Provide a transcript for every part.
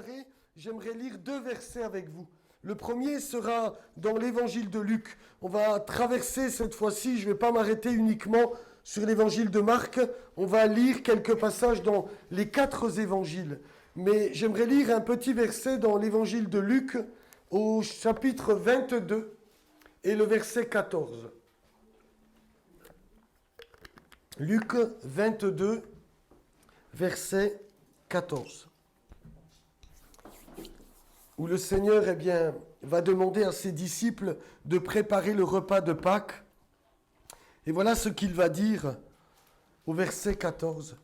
démarrer, j'aimerais lire 2 versets avec vous. Le premier sera dans l'évangile de Luc. On va traverser cette fois-ci, je ne vais pas m'arrêter uniquement sur l'évangile de Marc. On va lire quelques passages dans les 4 évangiles. Mais j'aimerais lire un petit verset dans l'évangile de Luc au chapitre 22 et le verset 14. Luc 22, verset 14. Où le Seigneur va demander à ses disciples de préparer le repas de Pâques. Et voilà ce qu'il va dire au verset 14.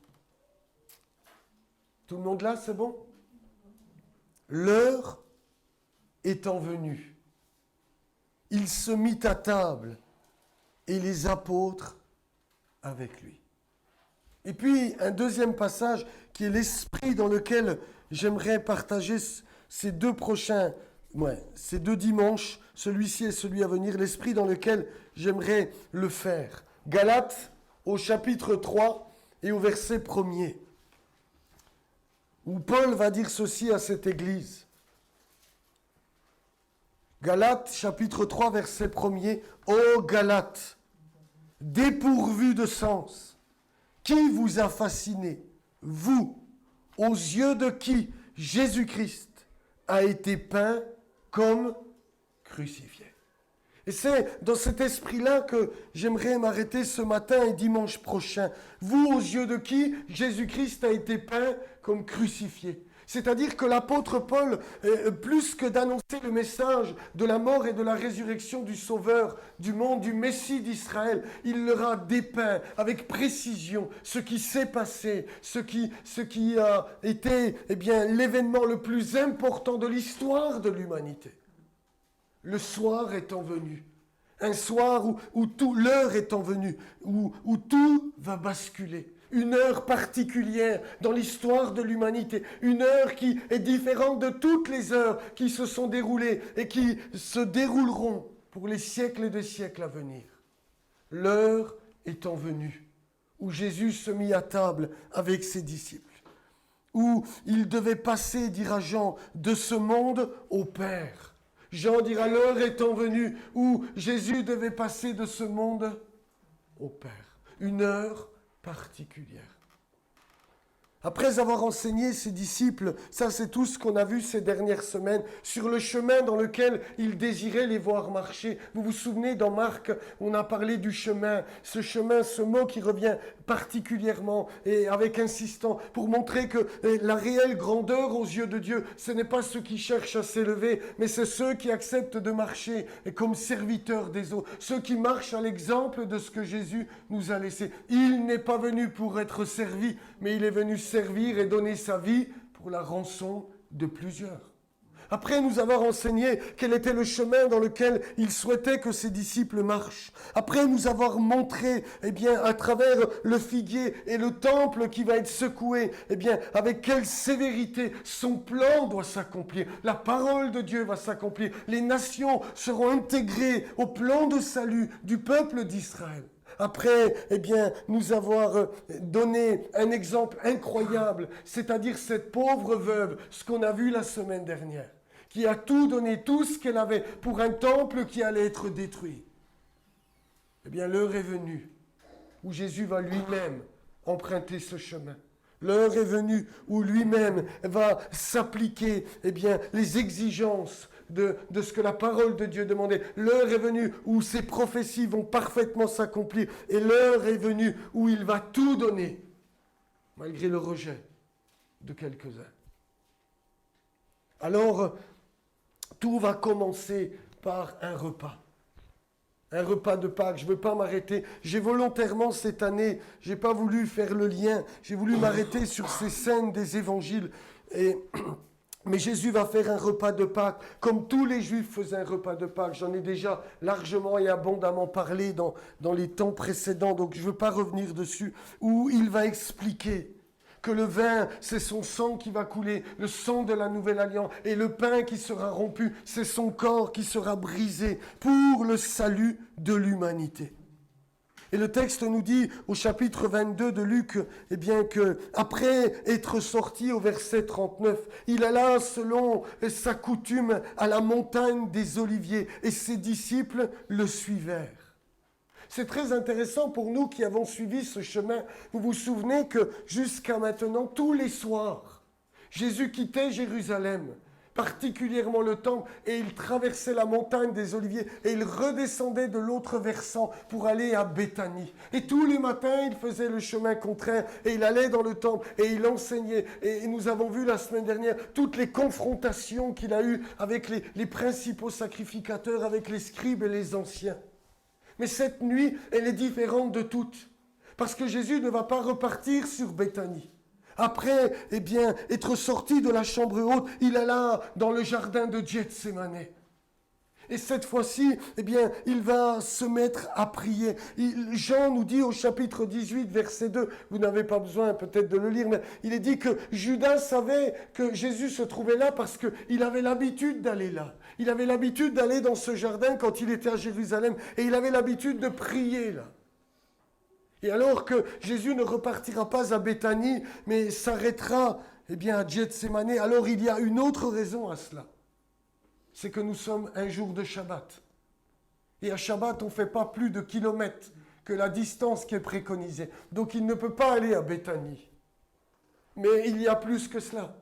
Tout le monde là, c'est bon? L'heure étant venue, il se mit à table et les apôtres avec lui. Et puis, un deuxième passage qui est l'esprit dans lequel j'aimerais partager ces 2 dimanches, celui-ci et celui à venir, l'esprit dans lequel j'aimerais le faire. Galates au chapitre 3 et au verset 1er, où Paul va dire ceci à cette église. Galates chapitre 3 verset 1er, ô Galates, dépourvus de sens, qui vous a fasciné, vous, aux yeux de qui Jésus-Christ a été peint comme crucifié. Et c'est dans cet esprit-là que j'aimerais m'arrêter ce matin et dimanche prochain. Vous, aux yeux de qui Jésus-Christ a été peint comme crucifié. C'est-à-dire que l'apôtre Paul, plus que d'annoncer le message de la mort et de la résurrection du Sauveur du monde, du Messie d'Israël, il leur a dépeint avec précision ce qui s'est passé, ce qui a été l'événement le plus important de l'histoire de l'humanité. Le soir étant venu, un soir où l'heure étant venue, où tout va basculer. Une heure particulière dans l'histoire de l'humanité. Une heure qui est différente de toutes les heures qui se sont déroulées et qui se dérouleront pour les siècles et des siècles à venir. L'heure étant venue où Jésus se mit à table avec ses disciples. Où il devait passer, dira Jean, de ce monde au Père. Jean dira l'heure étant venue où Jésus devait passer de ce monde au Père. Une heure particulière. Après avoir enseigné ses disciples, ça c'est tout ce qu'on a vu ces dernières semaines, sur le chemin dans lequel il désirait les voir marcher. Vous vous souvenez, dans Marc, on a parlé du chemin, ce mot qui revient particulièrement et avec insistance, pour montrer que la réelle grandeur aux yeux de Dieu, ce n'est pas ceux qui cherchent à s'élever, mais c'est ceux qui acceptent de marcher comme serviteurs des autres, ceux qui marchent à l'exemple de ce que Jésus nous a laissé. Il n'est pas venu pour être servi, mais il est venu servir et donner sa vie pour la rançon de plusieurs. Après nous avoir enseigné quel était le chemin dans lequel il souhaitait que ses disciples marchent. Après nous avoir montré, à travers le figuier et le temple qui va être secoué, avec quelle sévérité son plan doit s'accomplir. La parole de Dieu va s'accomplir. Les nations seront intégrées au plan de salut du peuple d'Israël. Après, nous avoir donné un exemple incroyable, c'est-à-dire cette pauvre veuve, ce qu'on a vu la semaine dernière, qui a tout donné, tout ce qu'elle avait pour un temple qui allait être détruit. L'heure est venue où Jésus va lui-même emprunter ce chemin. L'heure est venue où lui-même va s'appliquer, les exigences de ce que la parole de Dieu demandait. L'heure est venue où ses prophéties vont parfaitement s'accomplir. Et l'heure est venue où il va tout donner, malgré le rejet de quelques-uns. Alors, tout va commencer par un repas. Un repas de Pâques. Je ne veux pas m'arrêter. J'ai volontairement cette année, je n'ai pas voulu faire le lien. J'ai voulu m'arrêter sur ces scènes des évangiles. Mais Jésus va faire un repas de Pâques, comme tous les Juifs faisaient un repas de Pâques. J'en ai déjà largement et abondamment parlé dans les temps précédents, donc je ne veux pas revenir dessus, où il va expliquer que le vin, c'est son sang qui va couler, le sang de la nouvelle alliance, et le pain qui sera rompu, c'est son corps qui sera brisé pour le salut de l'humanité. Et le texte nous dit au chapitre 22 de Luc, eh bien que après être sorti au verset 39, il alla selon sa coutume à la montagne des Oliviers et ses disciples le suivèrent. C'est très intéressant pour nous qui avons suivi ce chemin. Vous vous souvenez que jusqu'à maintenant, tous les soirs, Jésus quittait Jérusalem, particulièrement le temple, et il traversait la montagne des Oliviers et il redescendait de l'autre versant pour aller à Béthanie. Et tous les matins, il faisait le chemin contraire et il allait dans le temple et il enseignait. Et nous avons vu la semaine dernière toutes les confrontations qu'il a eues avec les principaux sacrificateurs, avec les scribes et les anciens. Mais cette nuit, elle est différente de toutes, parce que Jésus ne va pas repartir sur Béthanie. Après, eh bien, être sorti de la chambre haute, il alla dans le jardin de Gethsémané. Et cette fois-ci, eh bien, il va se mettre à prier. Jean nous dit au chapitre 18, verset 2, vous n'avez pas besoin peut-être de le lire, mais il est dit que Judas savait que Jésus se trouvait là parce qu'il avait l'habitude d'aller là. Il avait l'habitude d'aller dans ce jardin quand il était à Jérusalem et il avait l'habitude de prier là. Et alors que Jésus ne repartira pas à Béthanie, mais s'arrêtera eh bien, à Gethsémané, alors il y a une autre raison à cela. C'est que nous sommes un jour de Shabbat. Et à Shabbat, on ne fait pas plus de kilomètres que la distance qui est préconisée. Donc il ne peut pas aller à Béthanie. Mais il y a plus que cela.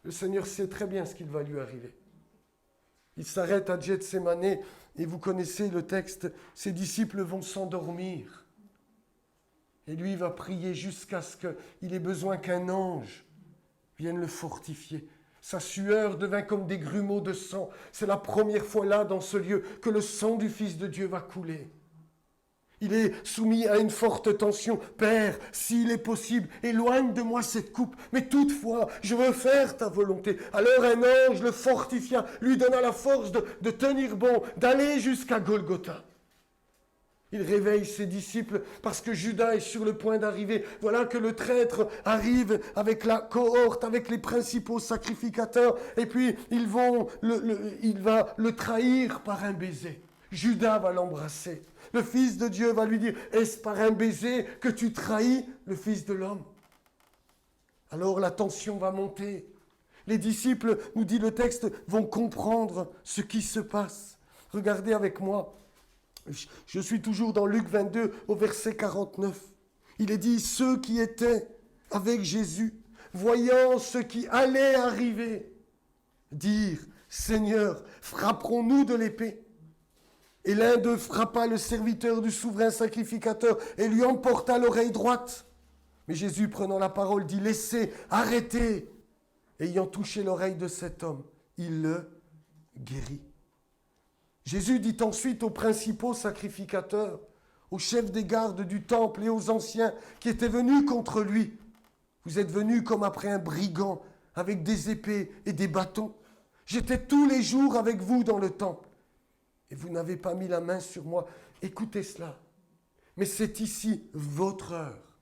Le Seigneur sait très bien ce qu'il va lui arriver. Il s'arrête à Gethsémané et vous connaissez le texte, ses disciples vont s'endormir. Et lui va prier jusqu'à ce qu'il ait besoin qu'un ange vienne le fortifier. Sa sueur devint comme des grumeaux de sang. C'est la première fois là, dans ce lieu, que le sang du Fils de Dieu va couler. Il est soumis à une forte tension. Père, s'il est possible, éloigne de moi cette coupe. Mais toutefois, je veux faire ta volonté. Alors un ange le fortifia, lui donna la force de tenir bon, d'aller jusqu'à Golgotha. Il réveille ses disciples parce que Judas est sur le point d'arriver. Voilà que le traître arrive avec la cohorte, avec les principaux sacrificateurs. Et puis, il va le trahir par un baiser. Judas va l'embrasser. Le Fils de Dieu va lui dire, est-ce par un baiser que tu trahis le Fils de l'homme? Alors la tension va monter. Les disciples, nous dit le texte, vont comprendre ce qui se passe. Regardez avec moi. Je suis toujours dans Luc 22 au verset 49. Il est dit, ceux qui étaient avec Jésus, voyant ce qui allait arriver, dirent, Seigneur, frapperons-nous de l'épée? Et l'un d'eux frappa le serviteur du souverain sacrificateur et lui emporta l'oreille droite. Mais Jésus, prenant la parole, dit, laissez, arrêtez. Ayant touché l'oreille de cet homme, il le guérit. Jésus dit ensuite aux principaux sacrificateurs, aux chefs des gardes du temple et aux anciens qui étaient venus contre lui, vous êtes venus comme après un brigand, avec des épées et des bâtons. J'étais tous les jours avec vous dans le temple, et vous n'avez pas mis la main sur moi. Écoutez cela, mais c'est ici votre heure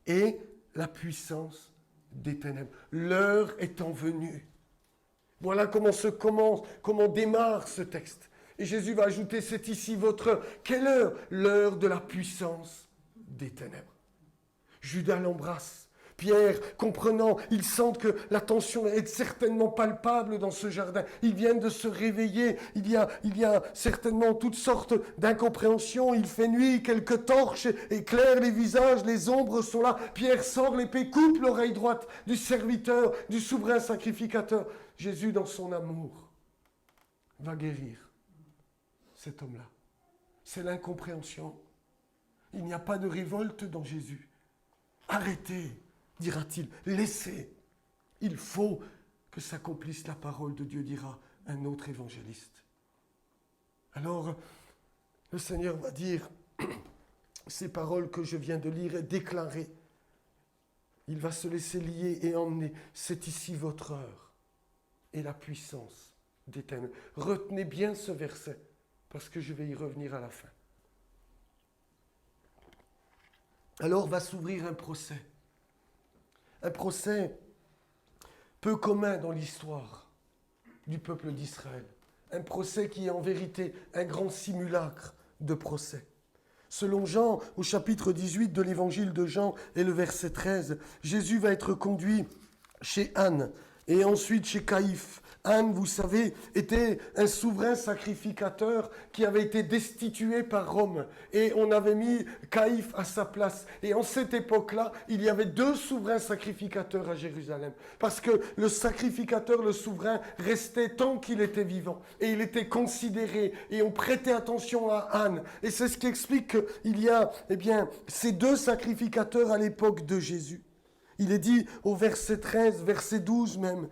et la puissance des ténèbres. L'heure étant venue. Voilà comment démarre ce texte. Et Jésus va ajouter, c'est ici votre heure. Quelle heure? L'heure de la puissance des ténèbres. Judas l'embrasse. Pierre, comprenant, ils sentent que la tension est certainement palpable dans ce jardin. Ils viennent de se réveiller. Il y a certainement toutes sortes d'incompréhensions. Il fait nuit, quelques torches éclairent les visages, les ombres sont là. Pierre sort l'épée, coupe l'oreille droite du serviteur, du souverain sacrificateur. Jésus, dans son amour, va guérir cet homme-là. C'est l'incompréhension. Il n'y a pas de révolte dans Jésus. Arrêtez, dira-t-il, laissez. Il faut que s'accomplisse la parole de Dieu, dira un autre évangéliste. Alors, le Seigneur va dire, ces paroles que je viens de lire et déclarer, il va se laisser lier et emmener. C'est ici votre heure et la puissance des ténèbres. Retenez bien ce verset, parce que je vais y revenir à la fin. Alors va s'ouvrir un procès. Un procès peu commun dans l'histoire du peuple d'Israël. Un procès qui est en vérité un grand simulacre de procès. Selon Jean, au chapitre 18 de l'évangile de Jean et le verset 13, Jésus va être conduit chez Anne et ensuite chez Caïphe. Anne, vous savez, était un souverain sacrificateur qui avait été destitué par Rome. Et on avait mis Caïphe à sa place. Et en cette époque-là, il y avait 2 souverains sacrificateurs à Jérusalem. Parce que le sacrificateur, le souverain, restait tant qu'il était vivant. Et il était considéré. Et on prêtait attention à Anne. Et c'est ce qui explique qu'il y a, ces 2 sacrificateurs à l'époque de Jésus. Il est dit au verset 13, verset 12 même,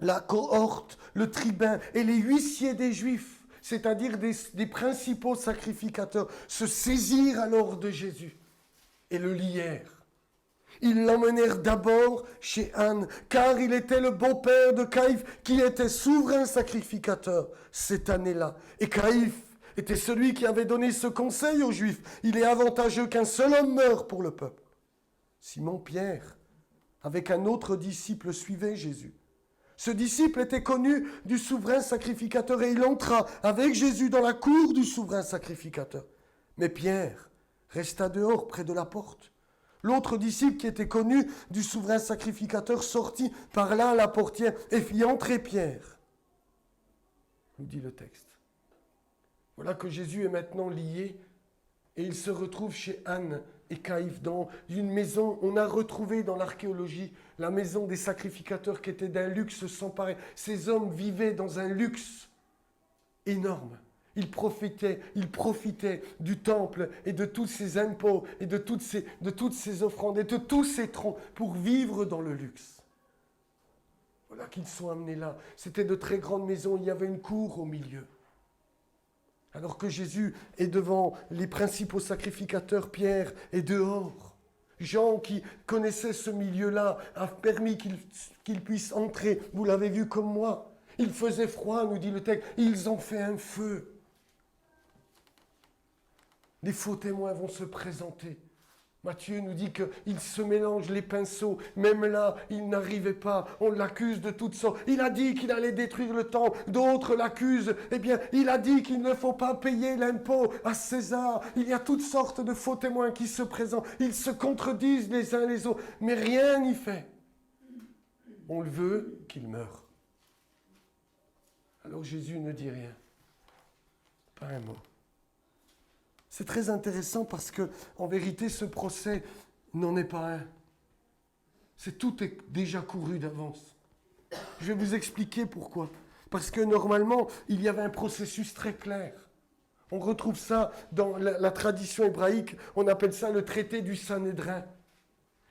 la cohorte, le tribun et les huissiers des Juifs, c'est-à-dire des principaux sacrificateurs, se saisirent alors de Jésus et le lièrent. Ils l'emmenèrent d'abord chez Anne, car il était le beau-père de Caïphe, qui était souverain sacrificateur cette année-là. Et Caïphe était celui qui avait donné ce conseil aux Juifs. Il est avantageux qu'un seul homme meure pour le peuple. Simon-Pierre, avec un autre disciple, suivait Jésus. Ce disciple était connu du souverain sacrificateur et il entra avec Jésus dans la cour du souverain sacrificateur. Mais Pierre resta dehors près de la porte. L'autre disciple qui était connu du souverain sacrificateur sortit par là à la portière et fit entrer Pierre. Nous dit le texte. Voilà que Jésus est maintenant lié et il se retrouve chez Anne et Caïphe dans une maison. On a retrouvé dans l'archéologie la maison des sacrificateurs qui était d'un luxe sans pareil. Ces hommes vivaient dans un luxe énorme. Ils profitaient du temple et de tous ces impôts et de toutes ces offrandes et de tous ces troncs pour vivre dans le luxe. Voilà qu'ils sont amenés là. C'était de très grandes maisons, il y avait une cour au milieu. Alors que Jésus est devant les principaux sacrificateurs, Pierre est dehors. Jean, qui connaissait ce milieu-là, a permis qu'il puisse entrer. Vous l'avez vu comme moi. Il faisait froid, nous dit le texte. Ils ont fait un feu. Les faux témoins vont se présenter. Matthieu nous dit qu'il se mélange les pinceaux. Même là, il n'arrivait pas. On l'accuse de toutes sortes. Il a dit qu'il allait détruire le temple. D'autres l'accusent. Il a dit qu'il ne faut pas payer l'impôt à César. Il y a toutes sortes de faux témoins qui se présentent. Ils se contredisent les uns les autres. Mais rien n'y fait. On le veut qu'il meure. Alors Jésus ne dit rien. Pas un mot. C'est très intéressant parce que, en vérité, ce procès n'en est pas un. Tout est déjà couru d'avance. Je vais vous expliquer pourquoi. Parce que normalement, il y avait un processus très clair. On retrouve ça dans la tradition hébraïque, on appelle ça le traité du Sanhédrin.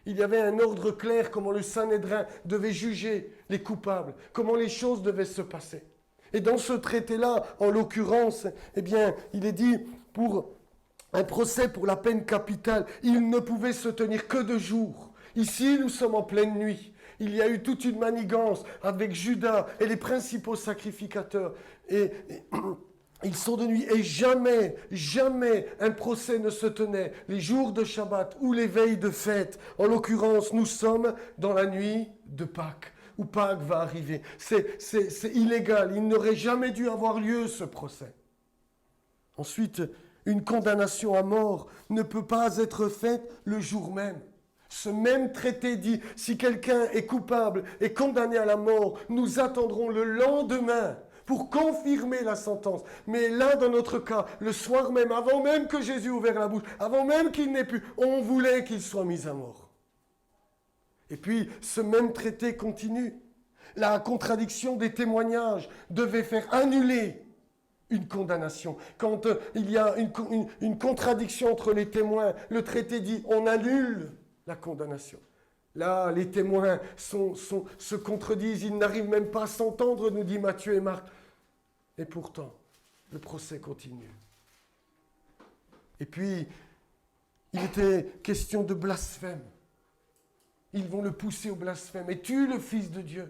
Il y avait un ordre clair comment le Sanhédrin devait juger les coupables, comment les choses devaient se passer. Et dans ce traité-là, en l'occurrence, il est dit pour un procès pour la peine capitale, il ne pouvait se tenir que de jour. Ici, nous sommes en pleine nuit. Il y a eu toute une manigance avec Judas et les principaux sacrificateurs. Et ils sont de nuit. Et jamais, jamais un procès ne se tenait les jours de Shabbat ou les veilles de fête. En l'occurrence, nous sommes dans la nuit de Pâques, où Pâques va arriver. C'est illégal. Il n'aurait jamais dû avoir lieu, ce procès. Ensuite, une condamnation à mort ne peut pas être faite le jour même. Ce même traité dit, si quelqu'un est coupable et condamné à la mort, nous attendrons le lendemain pour confirmer la sentence. Mais là, dans notre cas, le soir même, avant même que Jésus ouvre la bouche, avant même qu'il n'ait pu, on voulait qu'il soit mis à mort. Et puis, ce même traité continue. La contradiction des témoignages devait faire annuler une condamnation. Quand il y a une contradiction entre les témoins, le traité dit on annule la condamnation. Là, les témoins se contredisent, ils n'arrivent même pas à s'entendre, nous dit Matthieu et Marc. Et pourtant, le procès continue. Et puis, il était question de blasphème. Ils vont le pousser au blasphème. Es-tu le Fils de Dieu?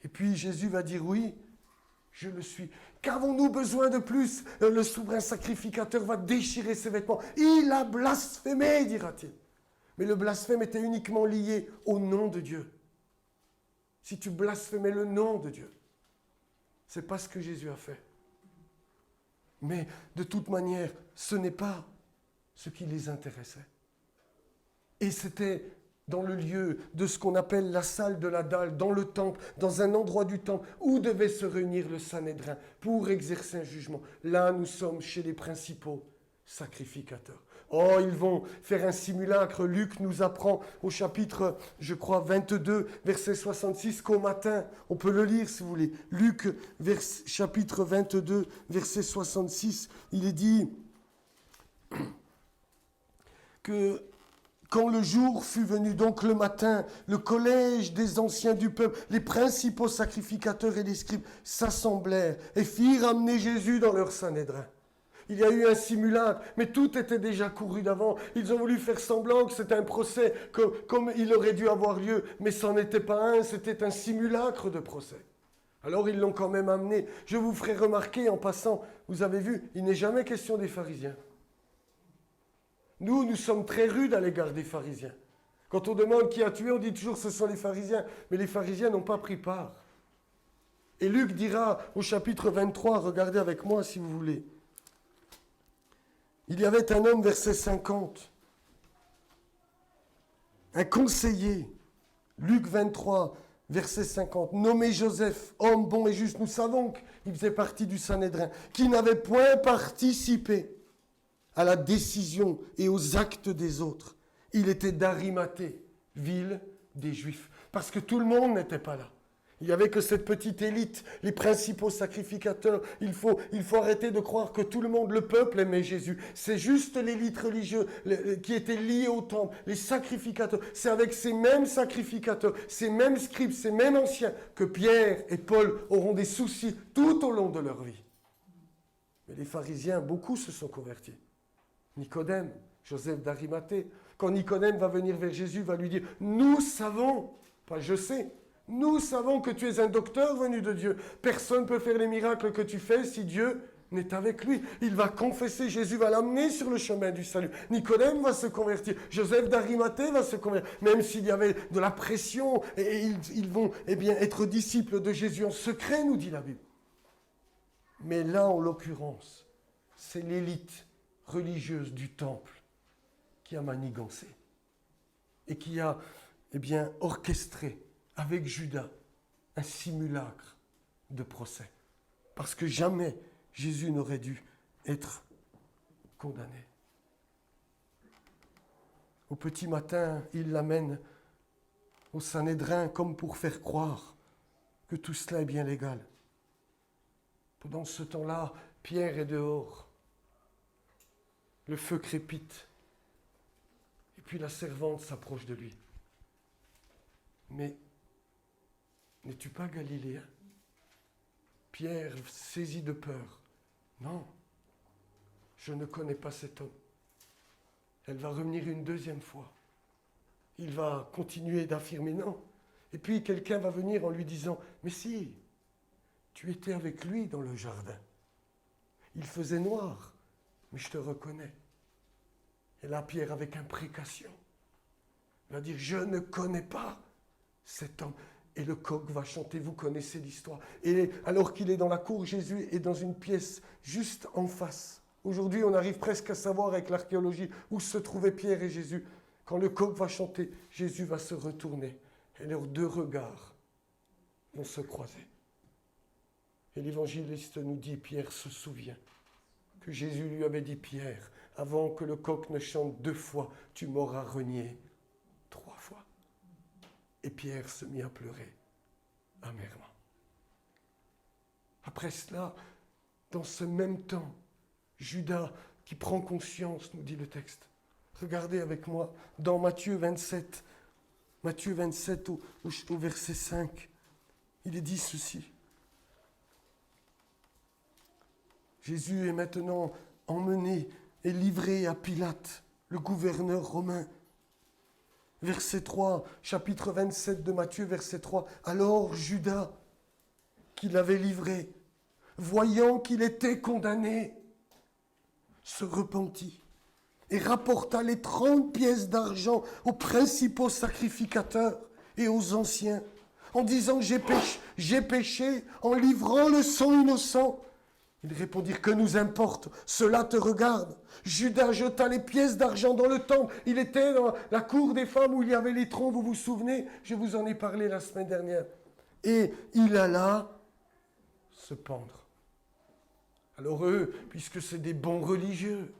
Et puis Jésus va dire oui, je le suis. Qu'avons-nous besoin de plus? Le souverain sacrificateur va déchirer ses vêtements. Il a blasphémé, dira-t-il. Mais le blasphème était uniquement lié au nom de Dieu. Si tu blasphémais le nom de Dieu, ce n'est pas ce que Jésus a fait. Mais de toute manière, ce n'est pas ce qui les intéressait. Et c'était dans le lieu de ce qu'on appelle la salle de la dalle, dans le temple, dans un endroit du temple où devait se réunir le Sanhédrin pour exercer un jugement. Là, nous sommes chez les principaux sacrificateurs. Oh, ils vont faire un simulacre. Luc nous apprend au chapitre, je crois, 22, verset 66, qu'au matin, on peut le lire si vous voulez. Luc, chapitre 22, verset 66, il est dit que quand le jour fut venu, donc le matin, le collège des anciens du peuple, les principaux sacrificateurs et les scribes s'assemblèrent et firent amener Jésus dans leur Sanhédrin. Il y a eu un simulacre, mais tout était déjà couru d'avant. Ils ont voulu faire semblant que c'était un procès, comme il aurait dû avoir lieu, mais ce n'en était pas un, c'était un simulacre de procès. Alors ils l'ont quand même amené. Je vous ferai remarquer en passant, vous avez vu, il n'est jamais question des pharisiens. Nous sommes très rudes à l'égard des pharisiens. Quand on demande qui a tué, on dit toujours ce sont les pharisiens. Mais les pharisiens n'ont pas pris part. Et Luc dira au chapitre 23, regardez avec moi si vous voulez. Il y avait un homme, verset 50, un conseiller, Luc 23, verset 50, nommé Joseph, homme bon et juste, nous savons qu'il faisait partie du Sanhédrin, qui n'avait point participé à la décision et aux actes des autres. Il était d'Arimathée, ville des Juifs, parce que tout le monde n'était pas là. Il n'y avait que cette petite élite, les principaux sacrificateurs. Il faut arrêter de croire que tout le monde, le peuple, aimait Jésus. C'est juste l'élite religieuse qui était liée au temple, les sacrificateurs. C'est avec ces mêmes sacrificateurs, ces mêmes scribes, ces mêmes anciens, que Pierre et Paul auront des soucis tout au long de leur vie. Mais les pharisiens, beaucoup se sont convertis. Nicodème, Joseph d'Arimathée, quand Nicodème va venir vers Jésus, va lui dire « Nous savons, pas je sais, nous savons que tu es un docteur venu de Dieu. Personne ne peut faire les miracles que tu fais si Dieu n'est avec lui. » Il va confesser, Jésus va l'amener sur le chemin du salut. Nicodème va se convertir, Joseph d'Arimathée va se convertir, même s'il y avait de la pression, et ils vont être disciples de Jésus en secret, nous dit la Bible. Mais là, en l'occurrence, c'est l'élite religieuse du temple qui a manigancé et qui a orchestré avec Judas un simulacre de procès. Parce que jamais Jésus n'aurait dû être condamné. Au petit matin, il l'amène au Sanhédrin comme pour faire croire que tout cela est bien légal. Pendant ce temps-là, Pierre est dehors. Le feu crépite. Et puis la servante s'approche de lui. Mais n'es-tu pas galiléen? Pierre, saisi de peur. Non, je ne connais pas cet homme. Elle va revenir une deuxième fois. Il va continuer d'affirmer non. Et puis quelqu'un va venir en lui disant, mais si, tu étais avec lui dans le jardin. Il faisait noir, mais je te reconnais. Et là, Pierre, avec imprécation, va dire, je ne connais pas cet homme. Et le coq va chanter, vous connaissez l'histoire. Et alors qu'il est dans la cour, Jésus est dans une pièce juste en face. Aujourd'hui, on arrive presque à savoir avec l'archéologie où se trouvaient Pierre et Jésus. Quand le coq va chanter, Jésus va se retourner. Et leurs deux regards vont se croiser. Et l'évangéliste nous dit, Pierre se souvient que Jésus lui avait dit, Pierre, avant que le coq ne chante 2 fois, tu m'auras renié 3 fois. Et Pierre se mit à pleurer amèrement. Après cela, dans ce même temps, Judas qui prend conscience, nous dit le texte. Regardez avec moi dans Matthieu 27 au verset 5, il est dit ceci. Jésus est maintenant emmené et livré à Pilate, le gouverneur romain. Verset 3, chapitre 27 de Matthieu, verset 3. Alors Judas, qui l'avait livré, voyant qu'il était condamné, se repentit et rapporta les 30 pièces d'argent aux principaux sacrificateurs et aux anciens, en disant j'ai péché en livrant le sang innocent. Ils répondirent, que nous importe, cela te regarde. Judas jeta les pièces d'argent dans le temple. Il était dans la cour des femmes où il y avait les troncs, vous vous souvenez? Je vous en ai parlé la semaine dernière. Et il alla se pendre. Alors eux, puisque c'est des bons religieux,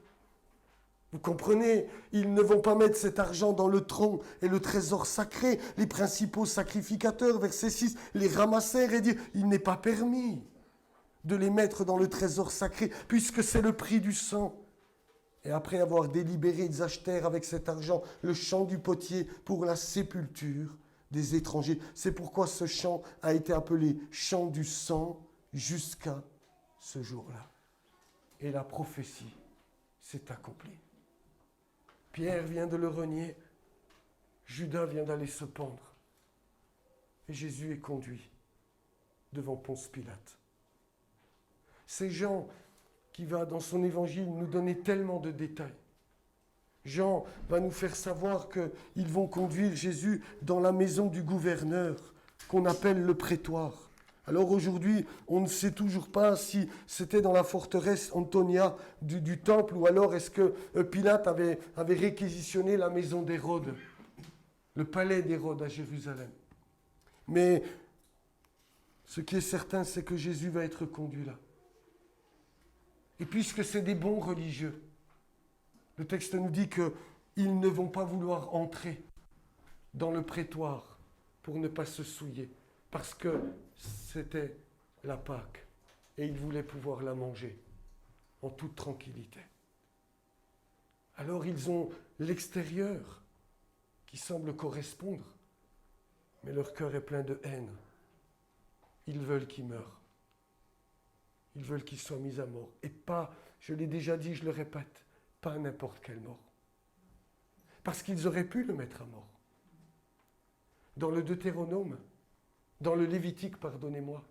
vous comprenez, ils ne vont pas mettre cet argent dans le tronc et le trésor sacré. Les principaux sacrificateurs, verset 6, les ramassèrent et dirent, il n'est pas permis de les mettre dans le trésor sacré, puisque c'est le prix du sang. Et après avoir délibéré, ils achetèrent avec cet argent le champ du potier pour la sépulture des étrangers. C'est pourquoi ce champ a été appelé champ du sang jusqu'à ce jour-là. Et la prophétie s'est accomplie. Pierre vient de le renier, Judas vient d'aller se pendre. Et Jésus est conduit devant Ponce Pilate. C'est Jean qui va, dans son évangile, nous donner tellement de détails. Jean va nous faire savoir qu'ils vont conduire Jésus dans la maison du gouverneur, qu'on appelle le prétoire. Alors aujourd'hui, on ne sait toujours pas si c'était dans la forteresse Antonia du temple, ou alors est-ce que Pilate avait réquisitionné la maison d'Hérode, le palais d'Hérode à Jérusalem. Mais ce qui est certain, c'est que Jésus va être conduit là. Et puisque c'est des bons religieux, le texte nous dit qu'ils ne vont pas vouloir entrer dans le prétoire pour ne pas se souiller, parce que c'était la Pâque et ils voulaient pouvoir la manger en toute tranquillité. Alors ils ont l'extérieur qui semble correspondre, mais leur cœur est plein de haine. Ils veulent qu'il meure. Ils veulent qu'il soit mis à mort. Et pas, je l'ai déjà dit, je le répète, pas n'importe quelle mort. Parce qu'ils auraient pu le mettre à mort. Dans le Deutéronome, dans le Lévitique, pardonnez-moi,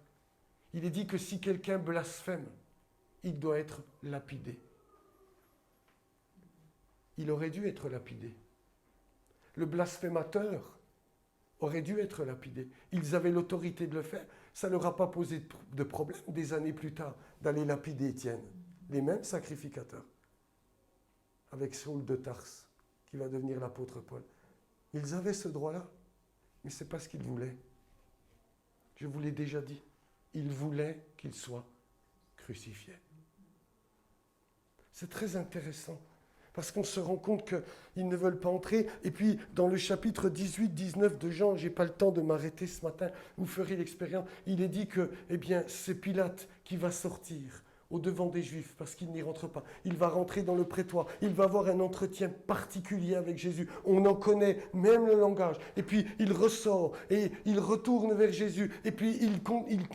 il est dit que si quelqu'un blasphème, il doit être lapidé. Il aurait dû être lapidé. Le blasphémateur aurait dû être lapidé. Ils avaient l'autorité de le faire. Ça ne leur a pas posé de problème des années plus tard d'aller lapider Étienne. Les mêmes sacrificateurs. Avec Saul de Tarse, qui va devenir l'apôtre Paul. Ils avaient ce droit-là, mais ce n'est pas ce qu'ils voulaient. Je vous l'ai déjà dit. Ils voulaient qu'il soit crucifié. C'est très intéressant. Parce qu'on se rend compte qu'ils ne veulent pas entrer. Et puis, dans le chapitre 18-19 de Jean, je n'ai pas le temps de m'arrêter ce matin, vous ferez l'expérience, il est dit que, c'est Pilate qui va sortir au-devant des Juifs, parce qu'il n'y rentre pas. Il va rentrer dans le prétoire. Il va avoir un entretien particulier avec Jésus. On en connaît même le langage. Et puis, il ressort et il retourne vers Jésus. Et puis,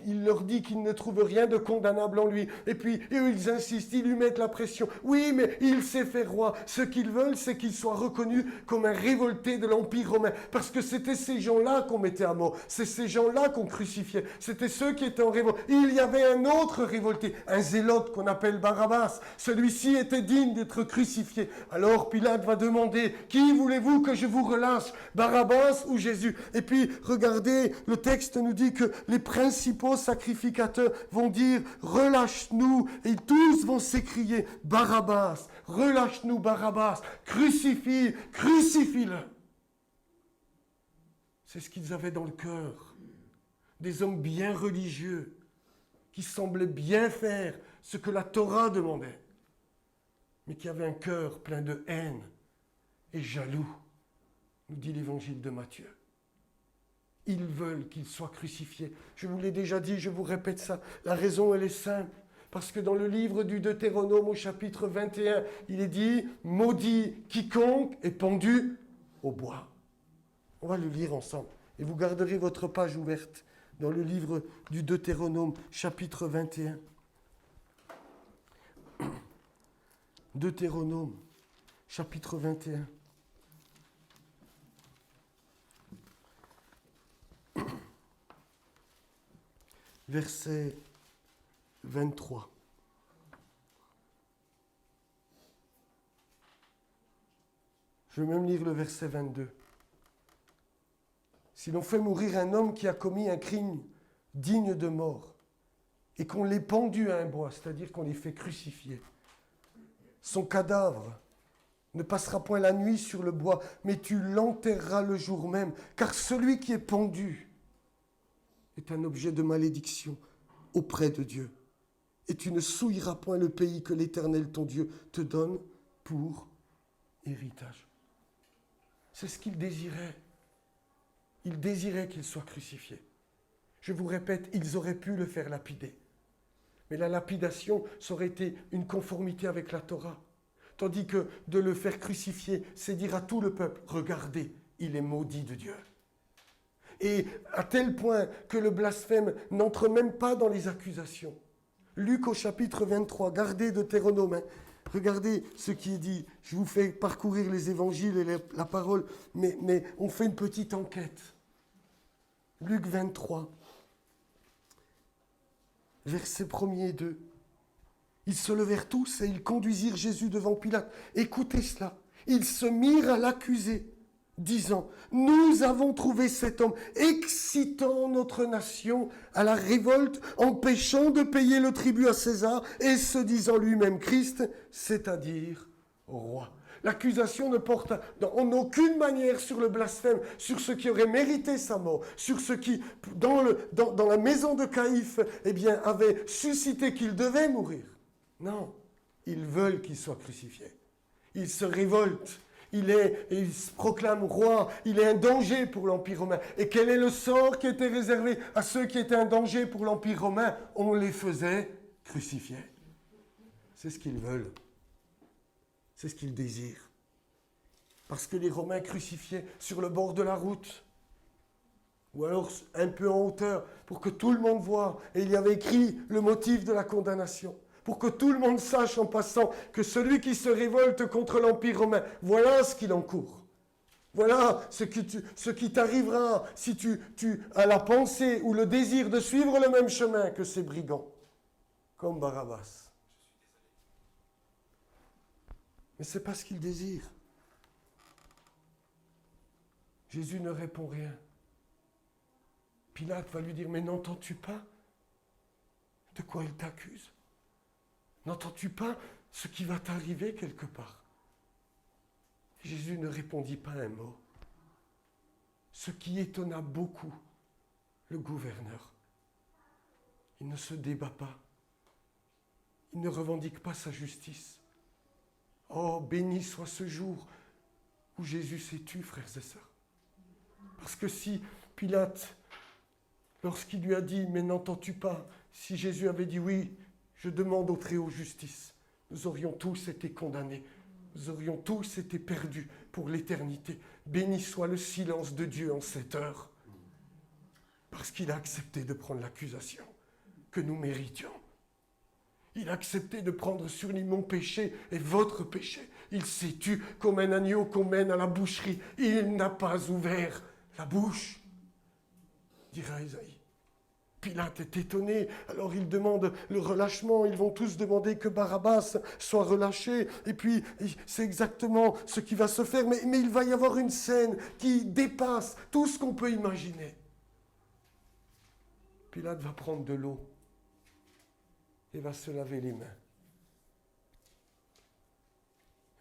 il leur dit qu'il ne trouve rien de condamnable en lui. Et puis, ils insistent, ils lui mettent la pression. Oui, mais il s'est fait roi. Ce qu'ils veulent, c'est qu'il soit reconnu comme un révolté de l'Empire romain. Parce que c'était ces gens-là qu'on mettait à mort. C'est ces gens-là qu'on crucifiait. C'était ceux qui étaient en révolte. Il y avait un autre révolté, un zélote qu'on appelle Barabbas. Celui-ci était digne d'être crucifié. Alors Pilate va demander, qui voulez-vous que je vous relâche, Barabbas ou Jésus? Et puis, regardez, le texte nous dit que les principaux sacrificateurs vont dire, relâche-nous, et tous vont s'écrier, Barabbas, relâche-nous Barabbas, crucifie-le. C'est ce qu'ils avaient dans le cœur. Des hommes bien religieux, qui semblaient bien faire ce que la Torah demandait, mais qui avaient un cœur plein de haine et jaloux, nous dit l'évangile de Matthieu. Ils veulent qu'il soit crucifié. Je vous l'ai déjà dit, je vous répète ça. La raison, elle est simple. Parce que dans le livre du Deutéronome, au chapitre 21, il est dit « Maudit quiconque est pendu au bois ». On va le lire ensemble. Et vous garderez votre page ouverte dans le livre du Deutéronome, chapitre 21. Deutéronome, chapitre 21. Verset 23. Je vais même lire le verset 22. Si l'on fait mourir un homme qui a commis un crime digne de mort, et qu'on l'ait pendu à un bois, c'est-à-dire qu'on l'ait fait crucifier, son cadavre ne passera point la nuit sur le bois, mais tu l'enterreras le jour même, car celui qui est pendu est un objet de malédiction auprès de Dieu. Et tu ne souilleras point le pays que l'Éternel, ton Dieu, te donne pour héritage. C'est ce qu'il désirait. Il désirait qu'il soit crucifié. Je vous répète, ils auraient pu le faire lapider. Mais la lapidation, ça aurait été une conformité avec la Torah. Tandis que de le faire crucifier, c'est dire à tout le peuple, regardez, il est maudit de Dieu. Et à tel point que le blasphème n'entre même pas dans les accusations. Luc au chapitre 23, gardez Deutéronome, hein. Regardez ce qui est dit. Je vous fais parcourir les évangiles et la parole, mais on fait une petite enquête. Luc 23, versets 1er et 2. Ils se levèrent tous et ils conduisirent Jésus devant Pilate. Écoutez cela. Ils se mirent à l'accuser, disant, « Nous avons trouvé cet homme excitant notre nation à la révolte, empêchant de payer le tribut à César et se disant lui-même Christ, c'est-à-dire roi. » L'accusation ne porte en aucune manière sur le blasphème, sur ce qui aurait mérité sa mort, sur ce qui, dans la maison de Caïphe, avait suscité qu'il devait mourir. Non, ils veulent qu'il soit crucifié. Ils se révoltent. Il se proclame roi. Il est un danger pour l'Empire romain. Et quel est le sort qui était réservé à ceux qui étaient un danger pour l'Empire romain? On les faisait crucifier. C'est ce qu'ils veulent. C'est ce qu'ils désirent. Parce que les Romains crucifiaient sur le bord de la route, ou alors un peu en hauteur, pour que tout le monde voie. Et il y avait écrit le motif de la condamnation. Pour que tout le monde sache en passant que celui qui se révolte contre l'Empire romain, voilà ce qu'il encourt. Voilà ce qui t'arrivera si tu as la pensée ou le désir de suivre le même chemin que ces brigands, comme Barabbas. Mais ce n'est pas ce qu'il désire. Jésus ne répond rien. Pilate va lui dire, mais n'entends-tu pas de quoi il t'accuse? N'entends-tu pas ce qui va t'arriver quelque part? Jésus ne répondit pas un mot. Ce qui étonna beaucoup le gouverneur. Il ne se débat pas. Il ne revendique pas sa justice. Oh, béni soit ce jour où Jésus s'est tu, frères et sœurs. Parce que si Pilate, lorsqu'il lui a dit, mais n'entends-tu pas, si Jésus avait dit oui, je demande au Très-Haut justice, nous aurions tous été condamnés, nous aurions tous été perdus pour l'éternité. Béni soit le silence de Dieu en cette heure, parce qu'il a accepté de prendre l'accusation que nous méritions. Il a accepté de prendre sur lui mon péché et votre péché. Il s'est tu comme un agneau qu'on mène à la boucherie. Il n'a pas ouvert la bouche, dira Isaïe. Pilate est étonné, alors il demande le relâchement. Ils vont tous demander que Barabbas soit relâché. Et puis, c'est exactement ce qui va se faire. Mais il va y avoir une scène qui dépasse tout ce qu'on peut imaginer. Pilate va prendre de l'eau et va se laver les mains.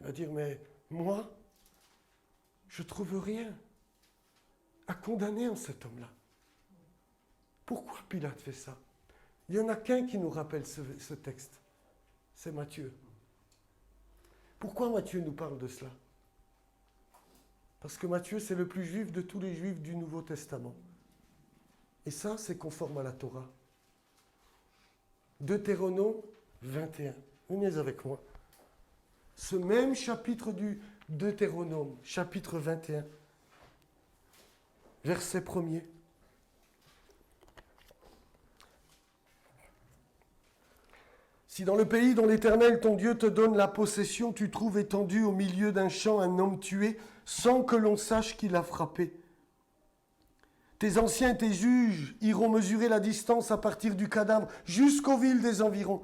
Il va dire, mais moi, je ne trouve rien à condamner en cet homme-là. Pourquoi Pilate fait ça? Il n'y en a qu'un qui nous rappelle ce texte. C'est Matthieu. Pourquoi Matthieu nous parle de cela? Parce que Matthieu, c'est le plus juif de tous les juifs du Nouveau Testament. Et ça, c'est conforme à la Torah. Deutéronome 21. Venez avec moi. Ce même chapitre du Deutéronome, chapitre 21, verset 1er. Si dans le pays dont l'Éternel, ton Dieu, te donne la possession, tu trouves étendu au milieu d'un champ un homme tué, sans que l'on sache qui l'a frappé. Tes anciens et tes juges iront mesurer la distance à partir du cadavre jusqu'aux villes des environs.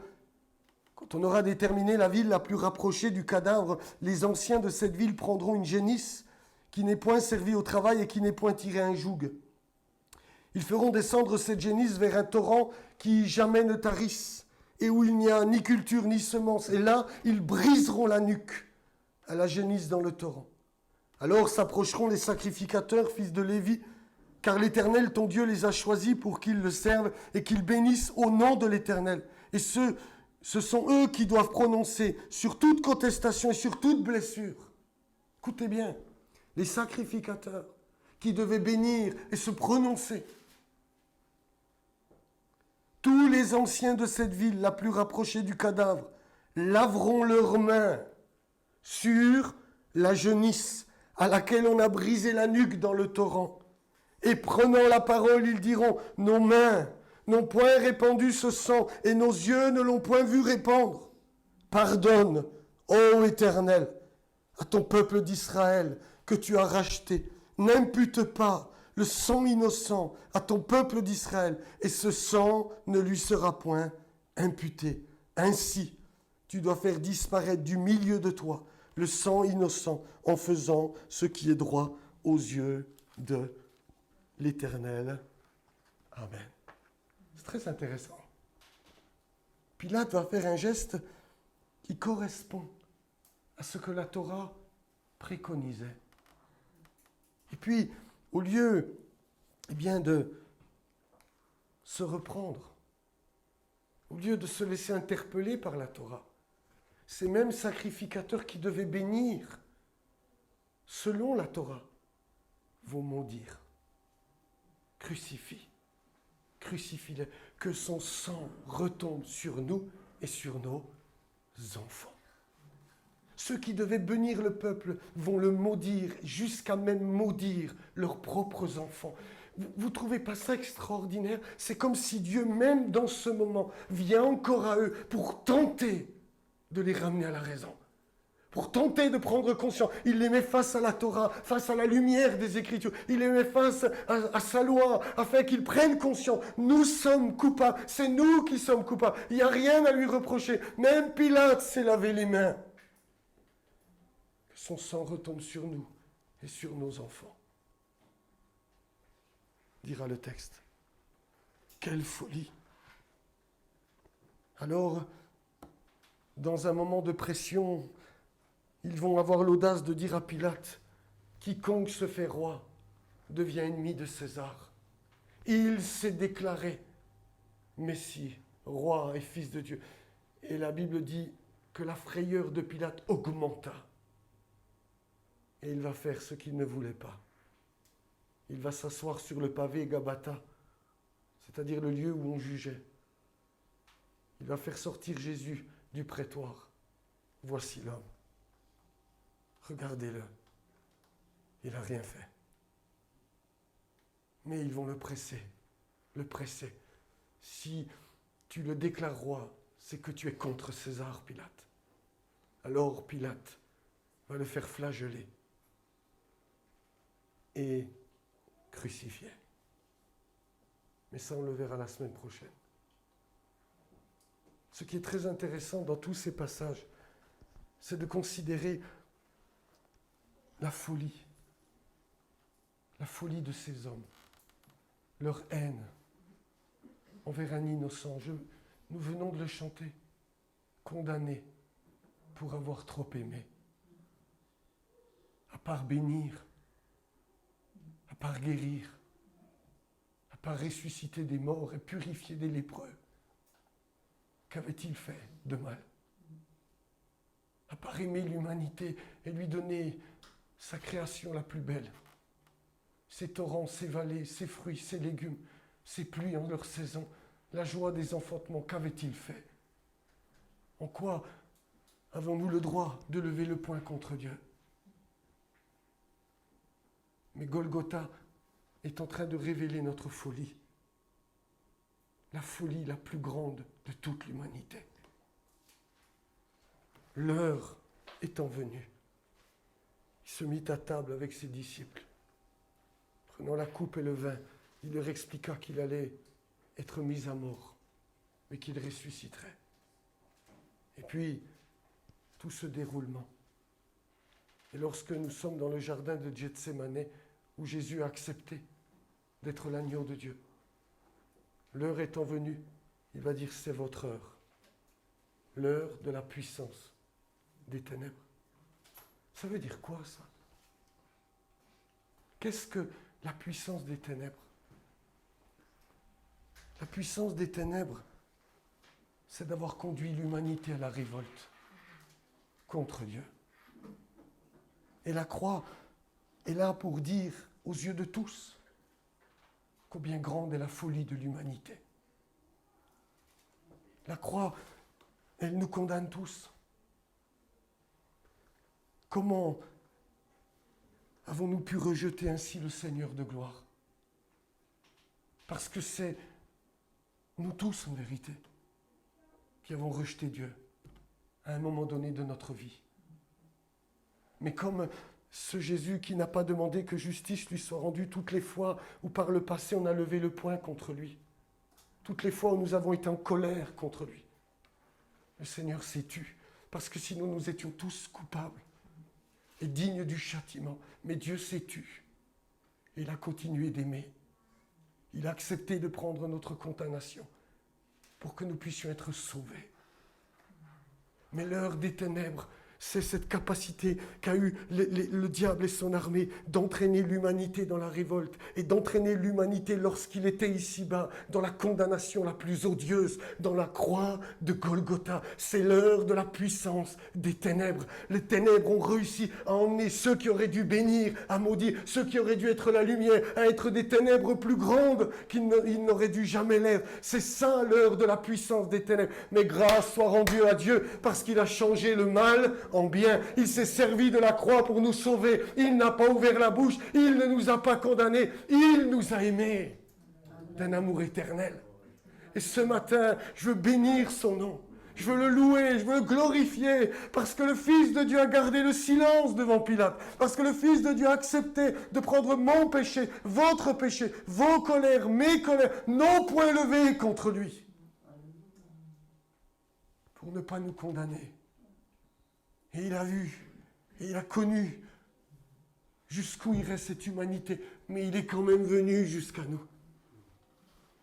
Quand on aura déterminé la ville la plus rapprochée du cadavre, les anciens de cette ville prendront une génisse qui n'est point servie au travail et qui n'est point tirée un joug. Ils feront descendre cette génisse vers un torrent qui jamais ne tarisse, et où il n'y a ni culture ni semence. Et là, ils briseront la nuque à la génisse dans le torrent. Alors s'approcheront les sacrificateurs, fils de Lévi, car l'Éternel, ton Dieu, les a choisis pour qu'ils le servent et qu'ils bénissent au nom de l'Éternel. Et ce sont eux qui doivent prononcer sur toute contestation et sur toute blessure. Écoutez bien, les sacrificateurs qui devaient bénir et se prononcer. Tous les anciens de cette ville, la plus rapprochée du cadavre, laveront leurs mains sur la genisse à laquelle on a brisé la nuque dans le torrent. Et prenant la parole, ils diront, nos mains n'ont point répandu ce sang et nos yeux ne l'ont point vu répandre. Pardonne, ô Éternel, à ton peuple d'Israël que tu as racheté. N'impute pas le sang innocent à ton peuple d'Israël, et ce sang ne lui sera point imputé. Ainsi, tu dois faire disparaître du milieu de toi le sang innocent en faisant ce qui est droit aux yeux de l'Éternel. Amen. C'est très intéressant. Pilate va faire un geste qui correspond à ce que la Torah préconisait. Et puis, au lieu de se reprendre, au lieu de se laisser interpeller par la Torah, ces mêmes sacrificateurs qui devaient bénir selon la Torah vont maudire. Crucifie-le, que son sang retombe sur nous et sur nos enfants. Ceux qui devaient bénir le peuple vont le maudire, jusqu'à même maudire leurs propres enfants. Vous ne trouvez pas ça extraordinaire? C'est comme si Dieu, même dans ce moment, vient encore à eux pour tenter de les ramener à la raison. Pour tenter de prendre conscience. Il les met face à la Torah, face à la lumière des Écritures. Il les met face à sa loi, afin qu'ils prennent conscience. Nous sommes coupables. C'est nous qui sommes coupables. Il n'y a rien à lui reprocher. Même Pilate s'est lavé les mains. Que son sang retombe sur nous et sur nos enfants. Dira le texte. Quelle folie! Alors, dans un moment de pression, ils vont avoir l'audace de dire à Pilate, quiconque se fait roi devient ennemi de César. Il s'est déclaré Messie, roi et fils de Dieu. Et la Bible dit que la frayeur de Pilate augmenta. Et il va faire ce qu'il ne voulait pas. Il va s'asseoir sur le pavé Gabata, c'est-à-dire le lieu où on jugeait. Il va faire sortir Jésus du prétoire. Voici l'homme. Regardez-le. Il n'a rien fait. Mais ils vont le presser. Le presser. Si tu le déclares roi, c'est que tu es contre César, Pilate. Alors Pilate va le faire flageller et crucifier. Mais ça, on le verra la semaine prochaine. Ce qui est très intéressant dans tous ces passages, c'est de considérer la folie de ces hommes, leur haine envers un innocent. Nous venons de le chanter, condamné pour avoir trop aimé. À part bénir, à part guérir, à part ressusciter des morts et purifier des lépreux, qu'avait-il fait de mal? À part aimer l'humanité et lui donner sa création la plus belle, ses torrents, ses vallées, ses fruits, ses légumes, ses pluies en leur saison, la joie des enfantements, qu'avait-il fait? En quoi avons-nous le droit de lever le poing contre Dieu? Mais Golgotha est en train de révéler notre folie. La folie la plus grande de toute l'humanité. L'heure étant venue, il se mit à table avec ses disciples. Prenant la coupe et le vin, il leur expliqua qu'il allait être mis à mort, mais qu'il ressusciterait. Et puis, tout ce déroulement. Et lorsque nous sommes dans le jardin de Gethsémané, où Jésus a accepté d'être l'agneau de Dieu. L'heure étant venue, il va dire c'est votre heure. L'heure de la puissance des ténèbres. Ça veut dire quoi ça? Qu'est-ce que la puissance des ténèbres? La puissance des ténèbres, c'est d'avoir conduit l'humanité à la révolte contre Dieu. Et la croix est là pour dire aux yeux de tous combien grande est la folie de l'humanité. La croix, elle nous condamne tous. Comment avons-nous pu rejeter ainsi le Seigneur de gloire? Parce que c'est nous tous, en vérité, qui avons rejeté Dieu à un moment donné de notre vie. Mais comme ce Jésus qui n'a pas demandé que justice lui soit rendue toutes les fois où par le passé on a levé le poing contre lui, toutes les fois où nous avons été en colère contre lui, le Seigneur s'est tu, parce que sinon nous étions tous coupables et dignes du châtiment. Mais Dieu s'est tu. Il a continué d'aimer. Il a accepté de prendre notre condamnation pour que nous puissions être sauvés. Mais l'heure des ténèbres, c'est cette capacité qu'a eu le diable et son armée d'entraîner l'humanité dans la révolte et d'entraîner l'humanité lorsqu'il était ici-bas dans la condamnation la plus odieuse, dans la croix de Golgotha. C'est l'heure de la puissance des ténèbres. Les ténèbres ont réussi à emmener ceux qui auraient dû bénir, à maudire, ceux qui auraient dû être la lumière, à être des ténèbres plus grandes qu'ils n'auraient dû jamais l'être. C'est ça l'heure de la puissance des ténèbres. Mais grâce soit rendue à Dieu parce qu'il a changé le mal en bien. Il s'est servi de la croix pour nous sauver. Il n'a pas ouvert la bouche. Il ne nous a pas condamnés. Il nous a aimés d'un amour éternel. Et ce matin, je veux bénir son nom. Je veux le louer, je veux le glorifier, parce que le Fils de Dieu a gardé le silence devant Pilate, parce que le Fils de Dieu a accepté de prendre mon péché, votre péché, vos colères, mes colères, nos poings levés contre lui, pour ne pas nous condamner. Et il a vu, et il a connu jusqu'où irait cette humanité, mais il est quand même venu jusqu'à nous.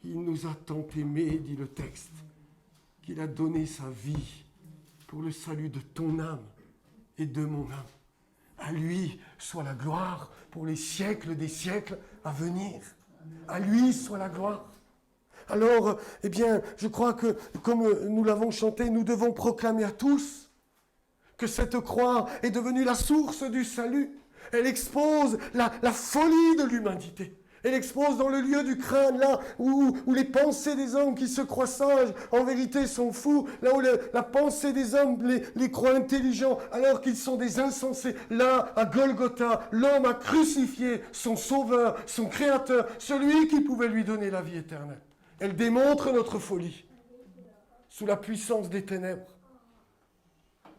Il nous a tant aimés, dit le texte, qu'il a donné sa vie pour le salut de ton âme et de mon âme. À lui soit la gloire pour les siècles des siècles à venir. À lui soit la gloire. Alors, eh bien, je crois que, comme nous l'avons chanté, nous devons proclamer à tous que cette croix est devenue la source du salut. Elle expose la folie de l'humanité. Elle expose dans le lieu du crâne, là où les pensées des hommes qui se croient sages, en vérité sont fous, là où la pensée des hommes les croit intelligents, alors qu'ils sont des insensés. Là, à Golgotha, l'homme a crucifié son sauveur, son créateur, celui qui pouvait lui donner la vie éternelle. Elle démontre notre folie, sous la puissance des ténèbres.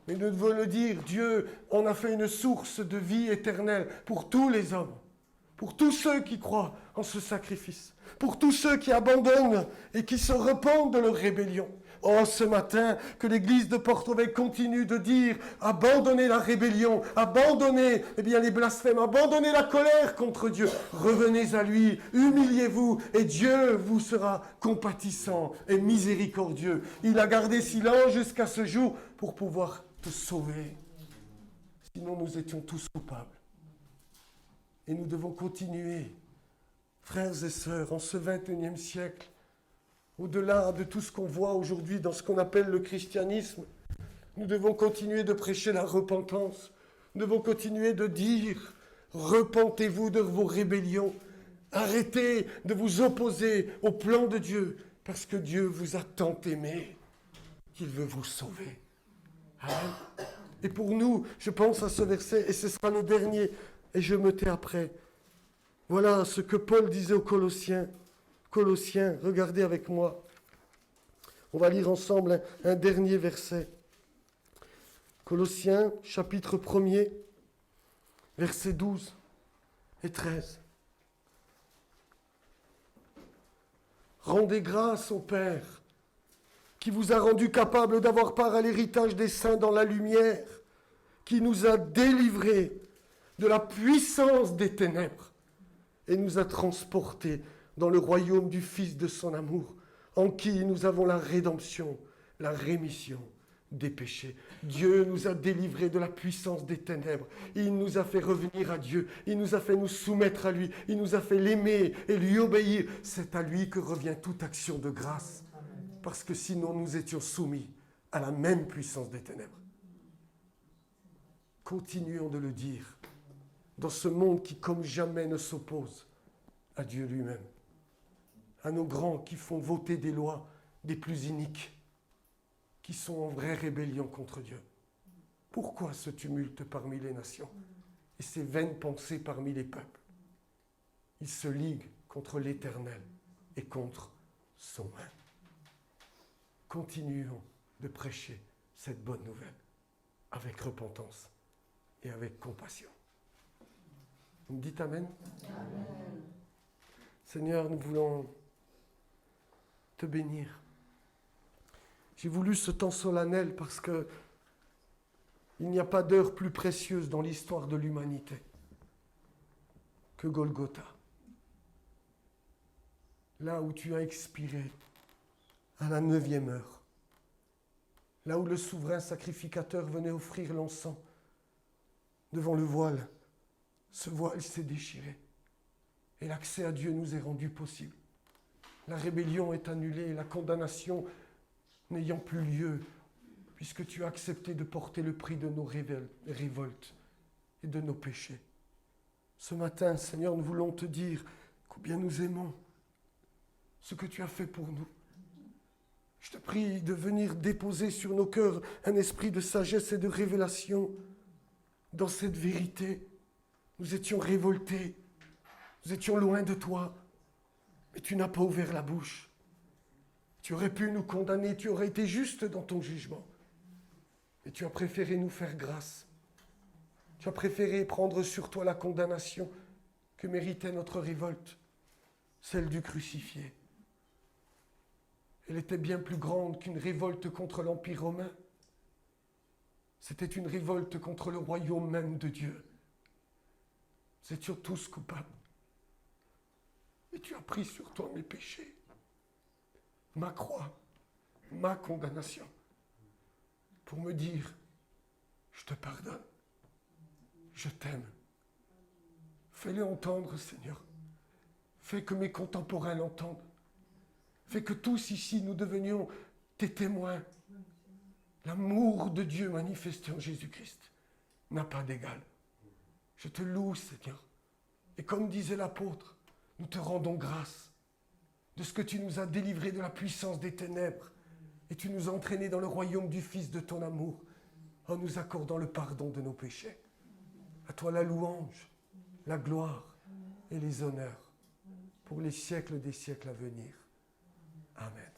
Mais nous devons le dire, Dieu en a fait une source de vie éternelle pour tous les hommes, pour tous ceux qui croient en ce sacrifice, pour tous ceux qui abandonnent et qui se repentent de leur rébellion. Oh, ce matin, que l'église de Porto-Vecchio continue de dire, abandonnez la rébellion, abandonnez les blasphèmes, abandonnez la colère contre Dieu, revenez à lui, humiliez-vous et Dieu vous sera compatissant et miséricordieux. Il a gardé silence jusqu'à ce jour pour pouvoir te sauver. Sinon, nous étions tous coupables. Et nous devons continuer, frères et sœurs, en ce 21e siècle, au-delà de tout ce qu'on voit aujourd'hui dans ce qu'on appelle le christianisme, nous devons continuer de prêcher la repentance. Nous devons continuer de dire, repentez-vous de vos rébellions. Arrêtez de vous opposer au plan de Dieu, parce que Dieu vous a tant aimé qu'il veut vous sauver. Amen. Et pour nous, je pense à ce verset, et ce sera le dernier, et je me tais après. Voilà ce que Paul disait aux Colossiens. Colossiens, regardez avec moi. On va lire ensemble un dernier verset. Colossiens, chapitre 1er, versets 12 et 13. Rendez grâce au Père, qui vous a rendu capable d'avoir part à l'héritage des saints dans la lumière, qui nous a délivrés de la puissance des ténèbres et nous a transportés dans le royaume du Fils de son amour, en qui nous avons la rédemption, la rémission des péchés. Dieu nous a délivrés de la puissance des ténèbres. Il nous a fait revenir à Dieu. Il nous a fait nous soumettre à lui. Il nous a fait l'aimer et lui obéir. C'est à lui que revient toute action de grâce. Parce que sinon nous étions soumis à la même puissance des ténèbres. Continuons de le dire dans ce monde qui comme jamais ne s'oppose à Dieu lui-même. À nos grands qui font voter des lois des plus iniques, qui sont en vraie rébellion contre Dieu. Pourquoi ce tumulte parmi les nations et ces vaines pensées parmi les peuples? Ils se liguent contre l'Éternel et contre son main. Continuons de prêcher cette bonne nouvelle avec repentance et avec compassion. Vous me dites Amen? Amen. Seigneur, nous voulons te bénir. J'ai voulu ce temps solennel parce que il n'y a pas d'heure plus précieuse dans l'histoire de l'humanité que Golgotha. Là où tu as expiré à la 9e heure. Là où le souverain sacrificateur venait offrir l'encens devant le voile. Ce voile s'est déchiré. Et l'accès à Dieu nous est rendu possible. La rébellion est annulée, la condamnation n'ayant plus lieu, puisque tu as accepté de porter le prix de nos révoltes et de nos péchés. Ce matin, Seigneur, nous voulons te dire combien nous aimons ce que tu as fait pour nous. Je te prie de venir déposer sur nos cœurs un esprit de sagesse et de révélation dans cette vérité. Nous étions révoltés, nous étions loin de toi, mais tu n'as pas ouvert la bouche. Tu aurais pu nous condamner, tu aurais été juste dans ton jugement. Mais tu as préféré nous faire grâce. Tu as préféré prendre sur toi la condamnation que méritait notre révolte, celle du crucifié. Elle était bien plus grande qu'une révolte contre l'Empire romain. C'était une révolte contre le royaume même de Dieu. Nous étions tous coupables. Et tu as pris sur toi mes péchés, ma croix, ma condamnation, pour me dire, je te pardonne, je t'aime. Fais-le entendre, Seigneur. Fais que mes contemporains l'entendent. Fais que tous ici, nous devenions tes témoins. L'amour de Dieu manifesté en Jésus-Christ n'a pas d'égal. Je te loue, Seigneur. Et comme disait l'apôtre, nous te rendons grâce de ce que tu nous as délivrés de la puissance des ténèbres et tu nous as entraînés dans le royaume du Fils de ton amour en nous accordant le pardon de nos péchés. À toi la louange, la gloire et les honneurs pour les siècles des siècles à venir. Amen.